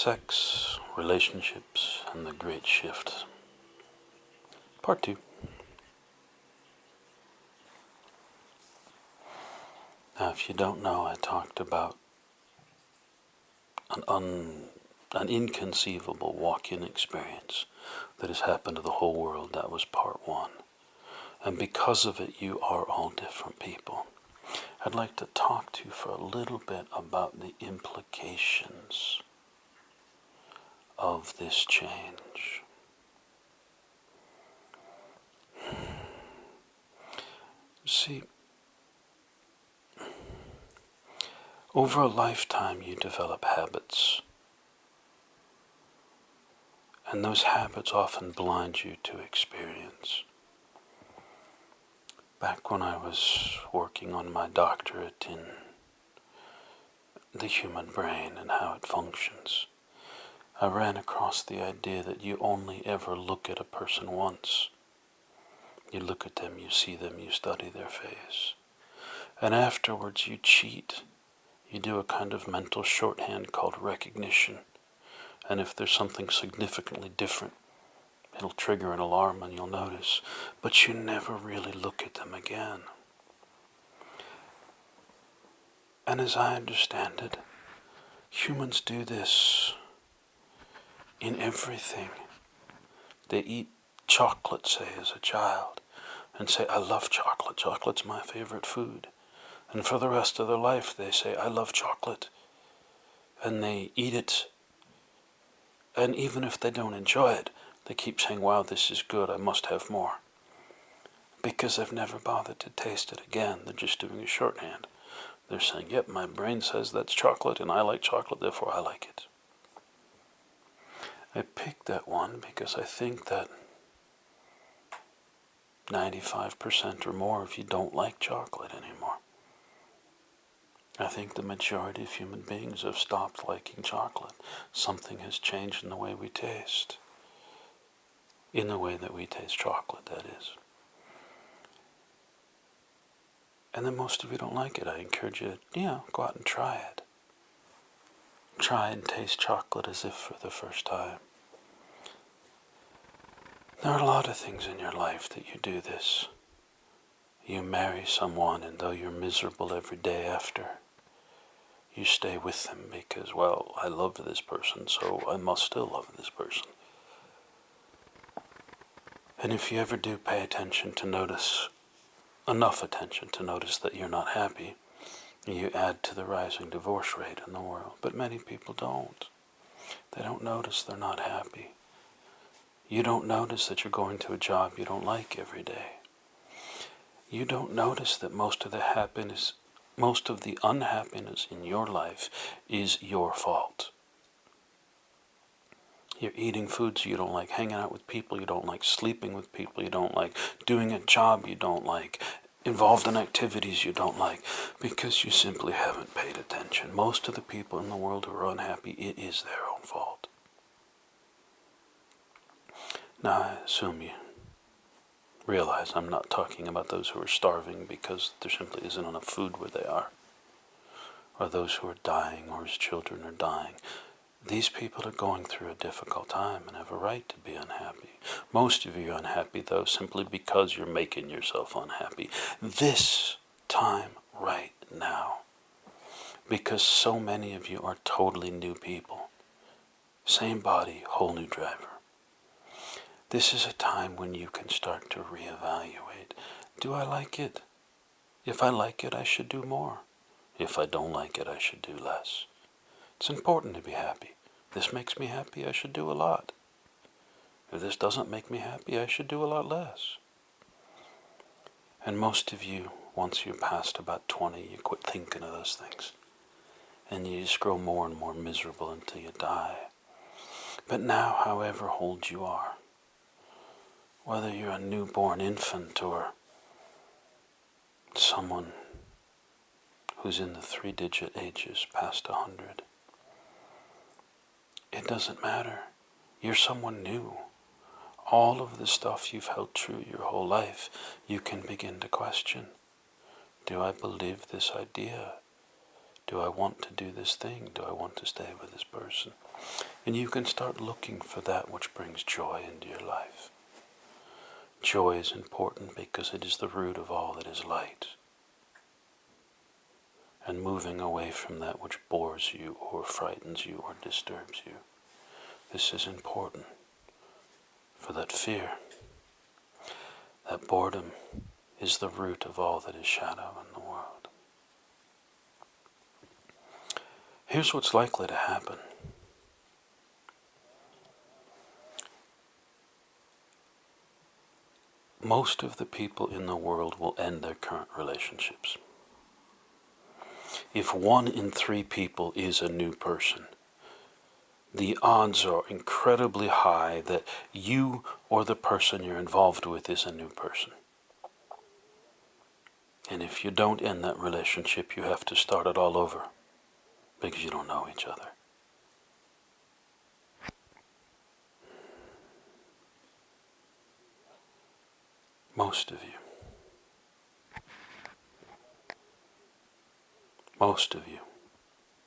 Sex, Relationships, and the Great Shift. Part 2. Now, if you don't know, I talked about an inconceivable walk-in experience that has happened to the whole world. That was part 1. And because of it, you are all different people. I'd like to talk to you for a little bit about the implications of this change. See, over a lifetime you develop habits, and those habits often blind you to experience. Back when I was working on my doctorate in the human brain and how it functions, I ran across the idea that you only ever look at a person once. You look at them, you see them, you study their face. And afterwards you cheat. You do a kind of mental shorthand called recognition. And if there's something significantly different, it'll trigger an alarm and you'll notice. But you never really look at them again. And as I understand it, humans do this in everything. They eat chocolate, say, as a child, and say, I love chocolate. Chocolate's my favorite food. And for the rest of their life, they say, I love chocolate. And they eat it. And even if they don't enjoy it, they keep saying, wow, this is good, I must have more. Because they've never bothered to taste it again. They're just doing a shorthand. They're saying, yep, my brain says that's chocolate, and I like chocolate, therefore I like it. I picked that one because I think that 95% or more of you don't like chocolate anymore. I think the majority of human beings have stopped liking chocolate. Something has changed in the way we taste. In the way that we taste chocolate, that is. And then most of you don't like it. I encourage you to, go out and try it. Try and taste chocolate as if for the first time. There are a lot of things in your life that you do this. You marry someone, and though you're miserable every day after, you stay with them because, well, I love this person, so I must still love this person. And if you ever do pay attention to notice, enough attention to notice that you're not happy, you add to the rising divorce rate in the world. But many people don't. They don't notice they're not happy. You don't notice that you're going to a job you don't like every day. You don't notice that most of the unhappiness in your life is your fault. You're eating foods you don't like, hanging out with people you don't like, sleeping with people you don't like, doing a job you don't like, involved in activities you don't like, because you simply haven't paid attention. Most of the people in the world who are unhappy, it is their own fault. Now, I assume you realize I'm not talking about those who are starving because there simply isn't enough food where they are, or those who are dying or whose children are dying. These people are going through a difficult time and have a right to be unhappy. Most of you are unhappy, though, simply because you're making yourself unhappy. This time right now. Because so many of you are totally new people. Same body, whole new driver. This is a time when you can start to reevaluate. Do I like it? If I like it, I should do more. If I don't like it, I should do less. It's important to be happy. This makes me happy, I should do a lot. If this doesn't make me happy, I should do a lot less. And most of you, once you're past about 20, you quit thinking of those things. And you just grow more and more miserable until you die. But now, however old you are, whether you're a newborn infant or someone who's in the 3-digit ages past 100, it doesn't matter. You're someone new. All of the stuff you've held true your whole life, you can begin to question. Do I believe this idea? Do I want to do this thing? Do I want to stay with this person? And you can start looking for that which brings joy into your life. Joy is important because it is the root of all that is light. And moving away from that which bores you or frightens you or disturbs you. This is important for that fear. That boredom is the root of all that is shadow in the world. Here's what's likely to happen. Most of the people in the world will end their current relationships. If 1 in 3 people is a new person, the odds are incredibly high that you or the person you're involved with is a new person. And if you don't end that relationship, you have to start it all over because you don't know each other. Most of you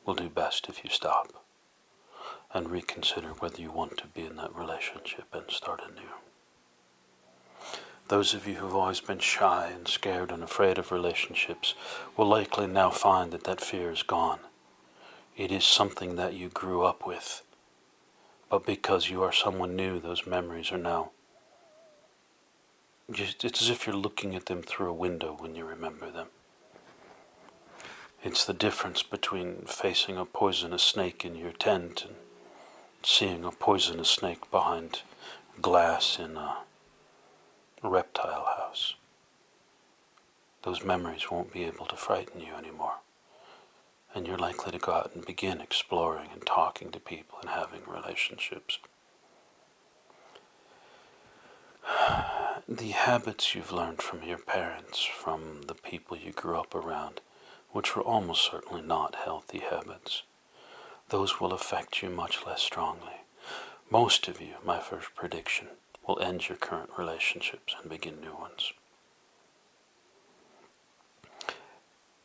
will do best if you stop and reconsider whether you want to be in that relationship and start anew. Those of you who've always been shy and scared and afraid of relationships will likely now find that that fear is gone. It is something that you grew up with, but because you are someone new, those memories are now it's as if you're looking at them through a window when you remember them. It's the difference between facing a poisonous snake in your tent and seeing a poisonous snake behind glass in a reptile house. Those memories won't be able to frighten you anymore. And you're likely to go out and begin exploring and talking to people and having relationships. The habits you've learned from your parents, from the people you grew up around, which were almost certainly not healthy habits, those will affect you much less strongly. Most of you, my first prediction, will end your current relationships and begin new ones.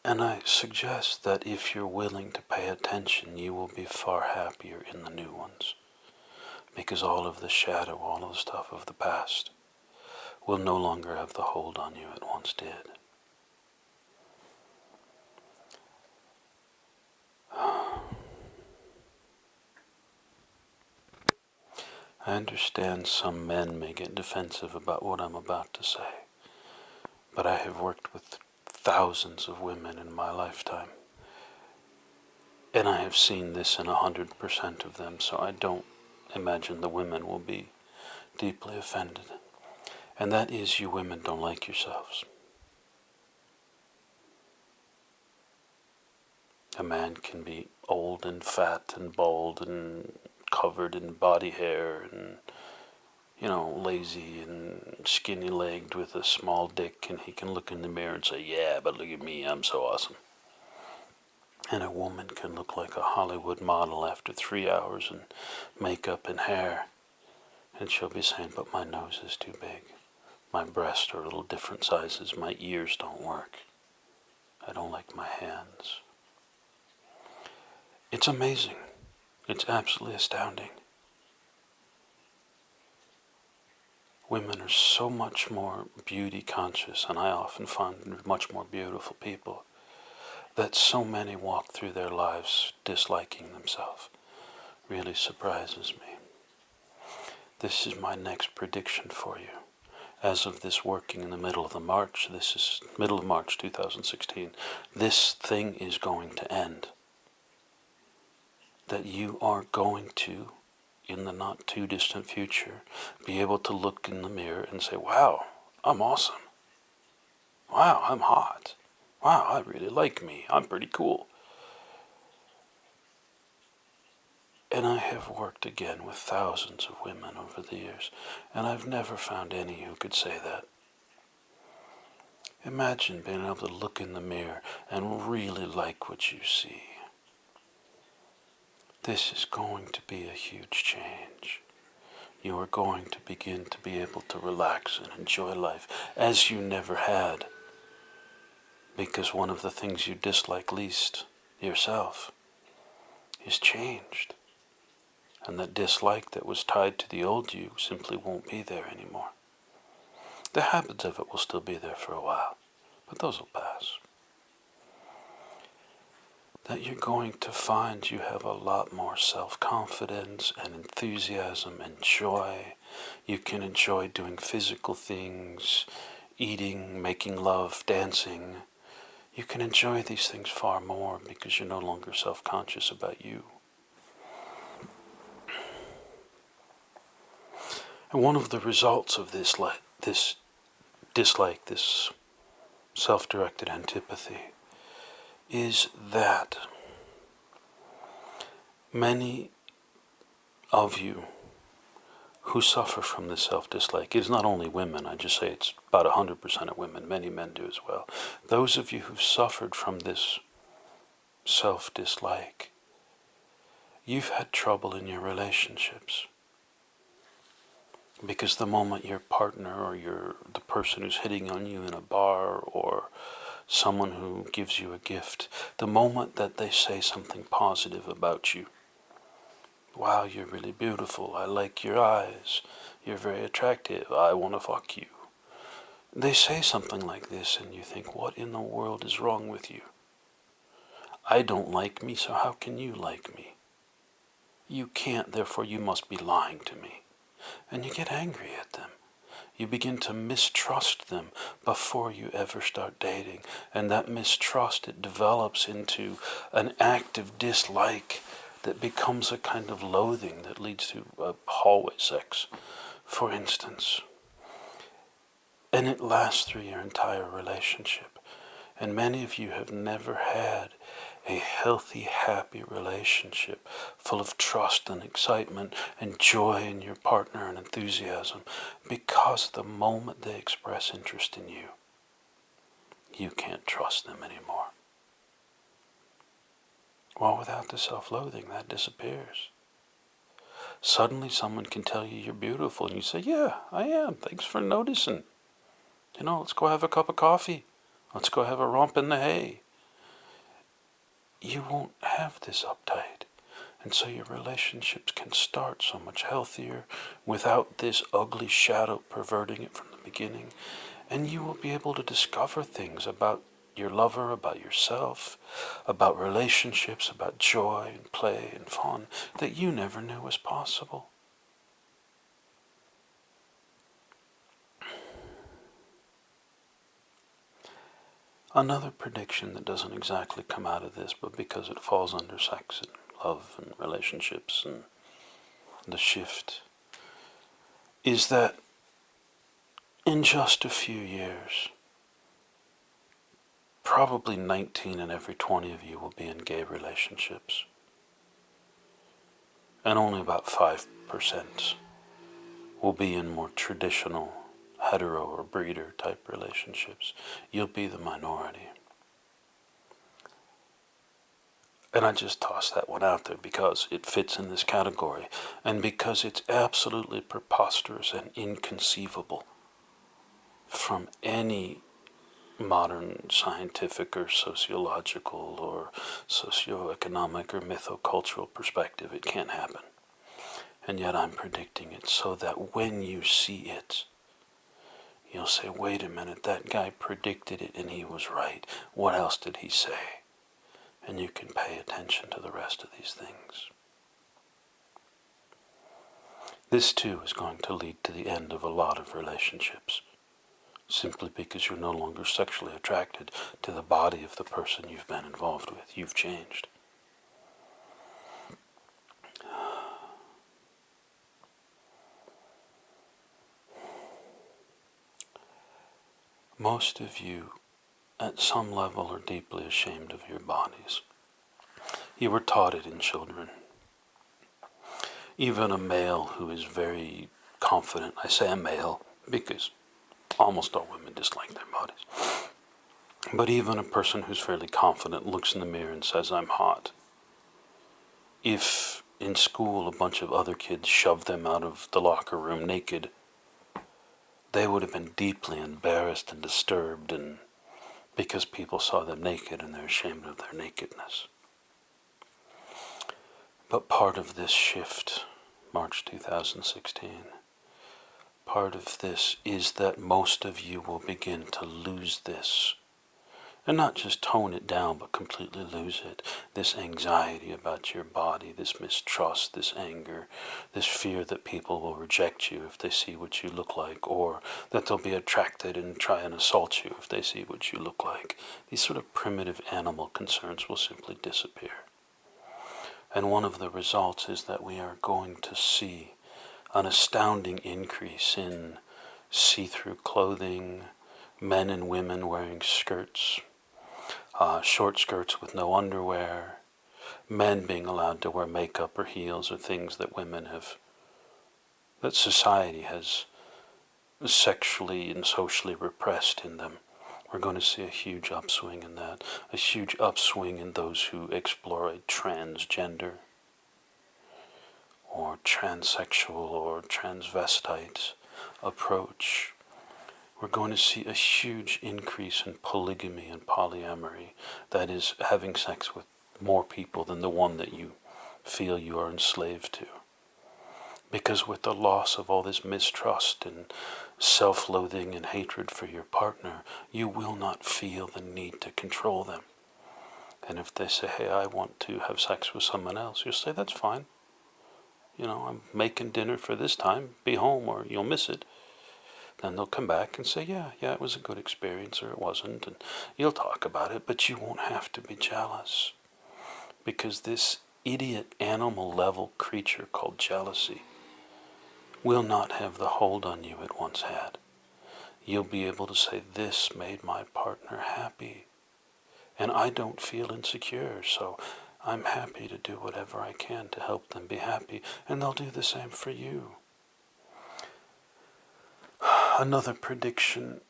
And I suggest that if you're willing to pay attention, you will be far happier in the new ones, because all of the shadow, all of the stuff of the past will no longer have the hold on you it once did. I understand some men may get defensive about what I'm about to say, but I have worked with thousands of women in my lifetime, and I have seen this in 100% of them, so I don't imagine the women will be deeply offended. And that is, you women don't like yourselves. A man can be old and fat and bald and covered in body hair and, lazy and skinny-legged with a small dick, and he can look in the mirror and say, yeah, but look at me, I'm so awesome. And a woman can look like a Hollywood model after 3 hours in makeup and hair, and she'll be saying, but my nose is too big. My breasts are a little different sizes. My ears don't work. I don't like my hands. It's amazing. It's absolutely astounding. Women are so much more beauty conscious, and I often find much more beautiful people, that so many walk through their lives disliking themselves. Really surprises me. This is my next prediction for you. As of this working in the middle of March, this is middle of March 2016, this thing is going to end. That you are going to, in the not too distant future, be able to look in the mirror and say, wow, I'm awesome. Wow, I'm hot. Wow, I really like me. I'm pretty cool. And I have worked again with thousands of women over the years, and I've never found any who could say that. Imagine being able to look in the mirror and really like what you see. This is going to be a huge change. You are going to begin to be able to relax and enjoy life as you never had. Because one of the things you dislike least yourself is changed. And that dislike that was tied to the old you simply won't be there anymore. The habits of it will still be there for a while, but those will pass. That you're going to find you have a lot more self-confidence and enthusiasm and joy. You can enjoy doing physical things, eating, making love, dancing. You can enjoy these things far more because you're no longer self-conscious about you. And one of the results of this dislike, this self-directed antipathy, is that many of you who suffer from this self-dislike, it is not only women, I just say it's about 100% of women, many men do as well. Those of you who've suffered from this self-dislike, you've had trouble in your relationships. Because the moment your partner or the person who's hitting on you in a bar or someone who gives you a gift, the moment that they say something positive about you, wow, you're really beautiful, I like your eyes, you're very attractive, I want to fuck you. They say something like this and you think, what in the world is wrong with you? I don't like me, so how can you like me? You can't, therefore you must be lying to me. And you get angry at them. You begin to mistrust them before you ever start dating. And that mistrust, it develops into an active dislike that becomes a kind of loathing that leads to hallway sex, for instance. And it lasts through your entire relationship. And many of you have never had a healthy, happy relationship full of trust and excitement and joy in your partner and enthusiasm, because the moment they express interest in you, you can't trust them anymore. Well, without the self-loathing, that disappears. Suddenly someone can tell you you're beautiful and you say, yeah, I am, thanks for noticing. Let's go have a cup of coffee. Let's go have a romp in the hay. You won't have this uptight. And so your relationships can start so much healthier without this ugly shadow perverting it from the beginning. And you will be able to discover things about your lover, about yourself, about relationships, about joy and play and fun that you never knew was possible. Another prediction that doesn't exactly come out of this, but because it falls under sex and love and relationships and the shift, is that in just a few years, probably 19 in every 20 of you will be in gay relationships. And only about 5% will be in more traditional hetero or breeder type relationships. You'll be the minority. And I just tossed that one out there because it fits in this category and because it's absolutely preposterous and inconceivable from any modern scientific or sociological or socioeconomic or mythocultural perspective. It can't happen. And yet I'm predicting it so that when you see it, you'll say, wait a minute, that guy predicted it and he was right. What else did he say? And you can pay attention to the rest of these things. This too is going to lead to the end of a lot of relationships, simply because you're no longer sexually attracted to the body of the person you've been involved with. You've changed. Most of you, at some level, are deeply ashamed of your bodies. You were taught it in children. Even a male who is very confident, I say a male because almost all women dislike their bodies, but even a person who's fairly confident looks in the mirror and says, I'm hot. If in school a bunch of other kids shoved them out of the locker room naked, they would have been deeply embarrassed and disturbed, and because people saw them naked and they're ashamed of their nakedness. But part of this shift, March 2016, part of this is that most of you will begin to lose this. And not just tone it down, but completely lose it. This anxiety about your body, this mistrust, this anger, this fear that people will reject you if they see what you look like, or that they'll be attracted and try and assault you if they see what you look like. These sort of primitive animal concerns will simply disappear. And one of the results is that we are going to see an astounding increase in see-through clothing, men and women wearing skirts, short skirts with no underwear, men being allowed to wear makeup or heels or things that that society has sexually and socially repressed in them. We're going to see a huge upswing in that, a huge upswing in those who explore a transgender or transsexual or transvestite approach. We're going to see a huge increase in polygamy and polyamory, that is, having sex with more people than the one that you feel you are enslaved to. Because with the loss of all this mistrust and self-loathing and hatred for your partner, you will not feel the need to control them. And if they say, hey, I want to have sex with someone else, you'll say, that's fine. I'm making dinner for this time, be home or you'll miss it. Then they'll come back and say, yeah, it was a good experience, or it wasn't, and you'll talk about it, but you won't have to be jealous. Because this idiot animal level creature called jealousy will not have the hold on you it once had. You'll be able to say, this made my partner happy, and I don't feel insecure, so I'm happy to do whatever I can to help them be happy, and they'll do the same for you. Another prediction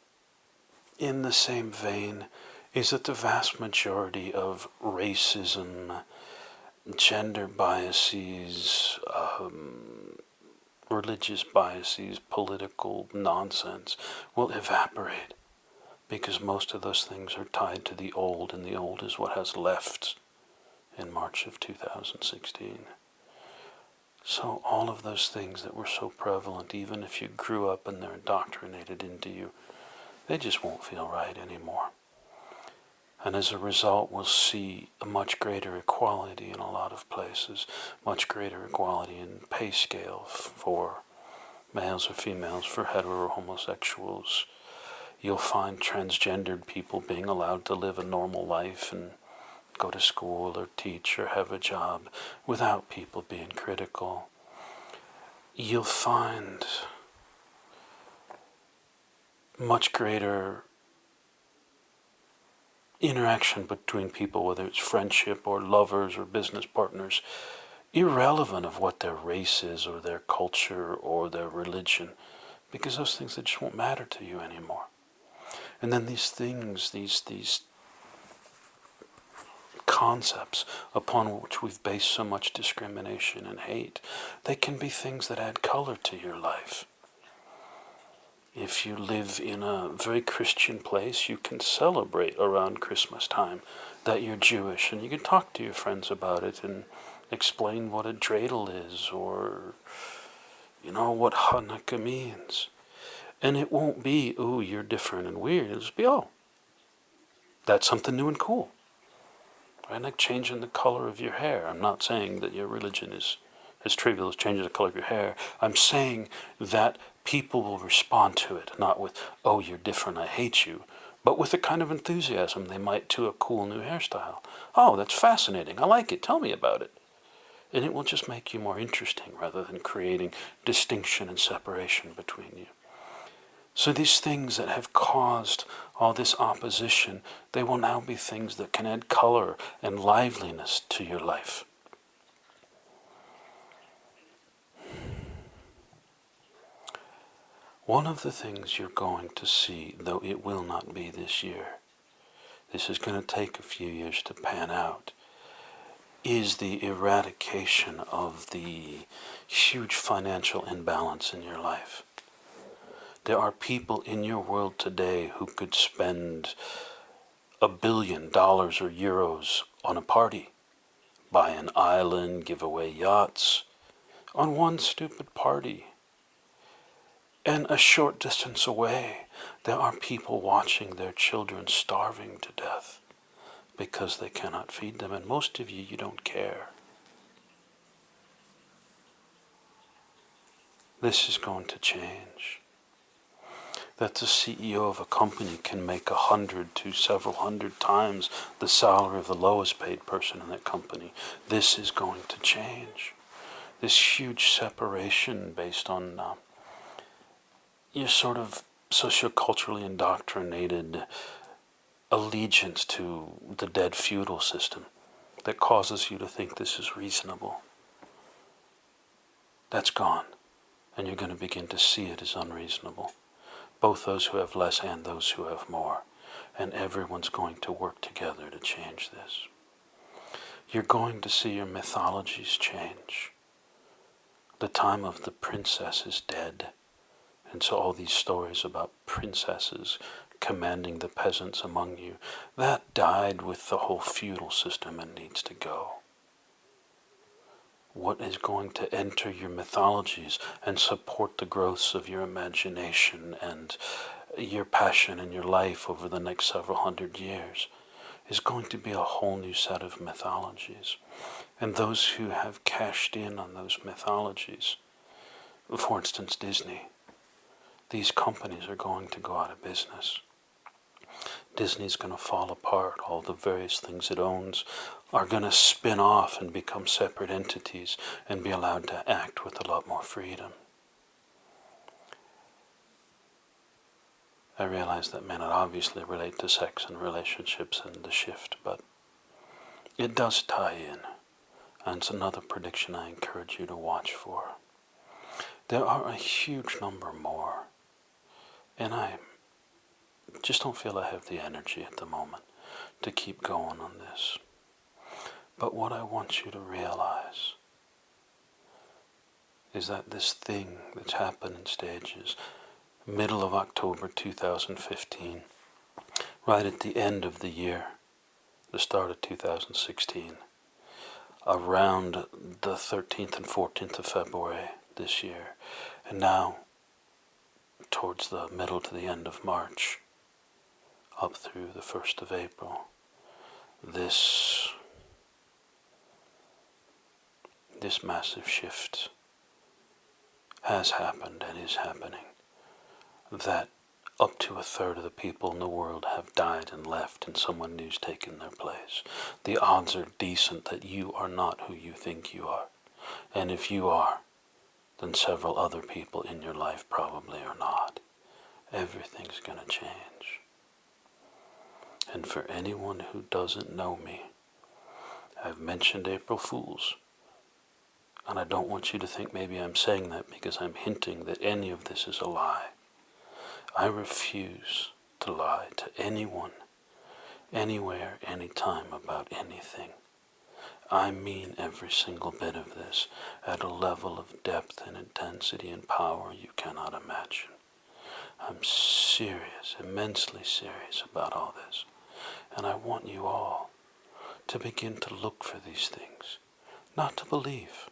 in the same vein is that the vast majority of racism, gender biases, religious biases, political nonsense will evaporate, because most of those things are tied to the old, and the old is what has left in March of 2016. So all of those things that were so prevalent, even if you grew up and they're indoctrinated into you, they just won't feel right anymore. And as a result, we'll see a much greater equality in a lot of places, much greater equality in pay scale for males or females, for hetero or homosexuals. You'll find transgendered people being allowed to live a normal life and go to school or teach or have a job without people being critical. You'll find much greater interaction between people, whether it's friendship or lovers or business partners, irrelevant of what their race is or their culture or their religion, because those things, they just won't matter to you anymore. And then these things, these concepts upon which we've based so much discrimination and hate, they can be things that add color to your life. If you live in a very Christian place, you can celebrate around Christmas time that you're Jewish, and you can talk to your friends about it and explain what a dreidel is, or what Hanukkah means. And it won't be, ooh, you're different and weird. It'll just be, oh, that's something new and cool. Right? Like changing the color of your hair. I'm not saying that your religion is as trivial as changing the color of your hair. I'm saying that people will respond to it, not with, oh, you're different, I hate you, but with the kind of enthusiasm they might to a cool new hairstyle. Oh, that's fascinating, I like it, tell me about it. And it will just make you more interesting rather than creating distinction and separation between you. So these things that have caused all this opposition, they will now be things that can add color and liveliness to your life. One of the things you're going to see, though it will not be this year, this is going to take a few years to pan out, is the eradication of the huge financial imbalance in your life. There are people in your world today who could spend $1 billion or euros on a party, buy an island, give away yachts, on one stupid party. And a short distance away, there are people watching their children starving to death because they cannot feed them. And most of you don't care. This is going to change. That the CEO of a company can make 100 to several hundred times the salary of the lowest paid person in that company. This is going to change. This huge separation based on your sort of socioculturally indoctrinated allegiance to the dead feudal system that causes you to think this is reasonable. That's gone, and you're going to begin to see it as unreasonable. Both those who have less and those who have more. And everyone's going to work together to change this. You're going to see your mythologies change. The time of the princess is dead. And so all these stories about princesses commanding the peasants among you, that died with the whole feudal system and needs to go. What is going to enter your mythologies and support the growths of your imagination and your passion in your life over the next several hundred years is going to be a whole new set of mythologies. And those who have cashed in on those mythologies, for instance Disney, these companies are going to go out of business. Disney's going to fall apart. All the various things it owns are going to spin off and become separate entities and be allowed to act with a lot more freedom. I realize that may not obviously relate to sex and relationships and the shift, but it does tie in. And it's another prediction I encourage you to watch for. There are a huge number more. And I just don't feel I have the energy at the moment to keep going on this. But what I want you to realize is that this thing that's happened in stages, middle of October 2015, right at the end of the year, the start of 2016, around the 13th and 14th of February this year, and now towards the middle to the end of March, up through the 1st of April, this massive shift has happened and is happening, that up to a third of the people in the world have died and left and someone new's taken their place. The odds are decent that you are not who you think you are. And if you are, then several other people in your life probably are not. Everything's going to change. And for anyone who doesn't know me, I've mentioned April Fools. And I don't want you to think maybe I'm saying that because I'm hinting that any of this is a lie. I refuse to lie to anyone, anywhere, anytime about anything. I mean every single bit of this at a level of depth and intensity and power you cannot imagine. I'm serious, immensely serious about all this. And I want you all to begin to look for these things, not to believe.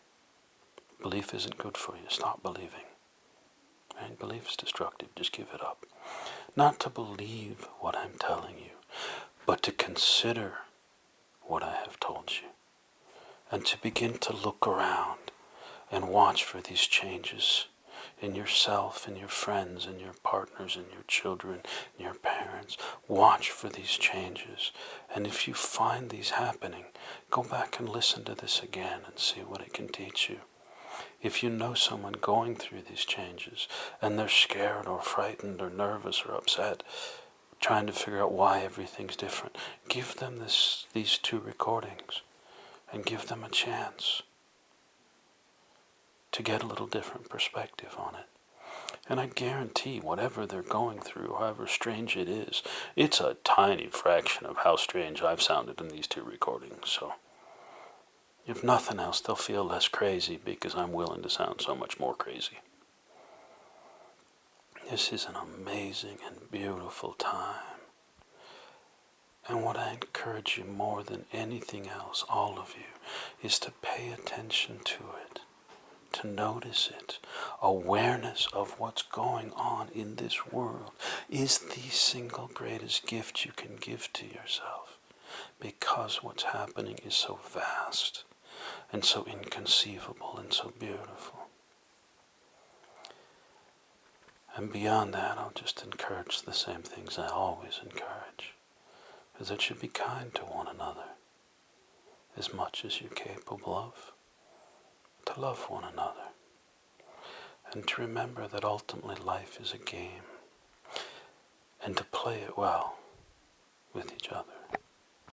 Belief isn't good for you. Stop believing. Right? Belief is destructive. Just give it up. Not to believe what I'm telling you, but to consider what I have told you. And to begin to look around and watch for these changes in yourself, in your friends, in your partners, in your children, in your parents. Watch for these changes. And if you find these happening, go back and listen to this again and see what it can teach you. If you know someone going through these changes and they're scared or frightened or nervous or upset, trying to figure out why everything's different, give them these 2 recordings and give them a chance to get a little different perspective on it. And I guarantee whatever they're going through, however strange it is, it's a tiny fraction of how strange I've sounded in these 2 recordings. So if nothing else, they'll feel less crazy because I'm willing to sound so much more crazy. This is an amazing and beautiful time. And what I encourage you more than anything else, all of you, is to pay attention to it, to notice it. Awareness of what's going on in this world is the single greatest gift you can give to yourself, because what's happening is so vast and so inconceivable and so beautiful. And beyond that, I'll just encourage the same things I always encourage, is that you be kind to one another as much as you're capable of, to love one another, and to remember that ultimately life is a game, and to play it well with each other.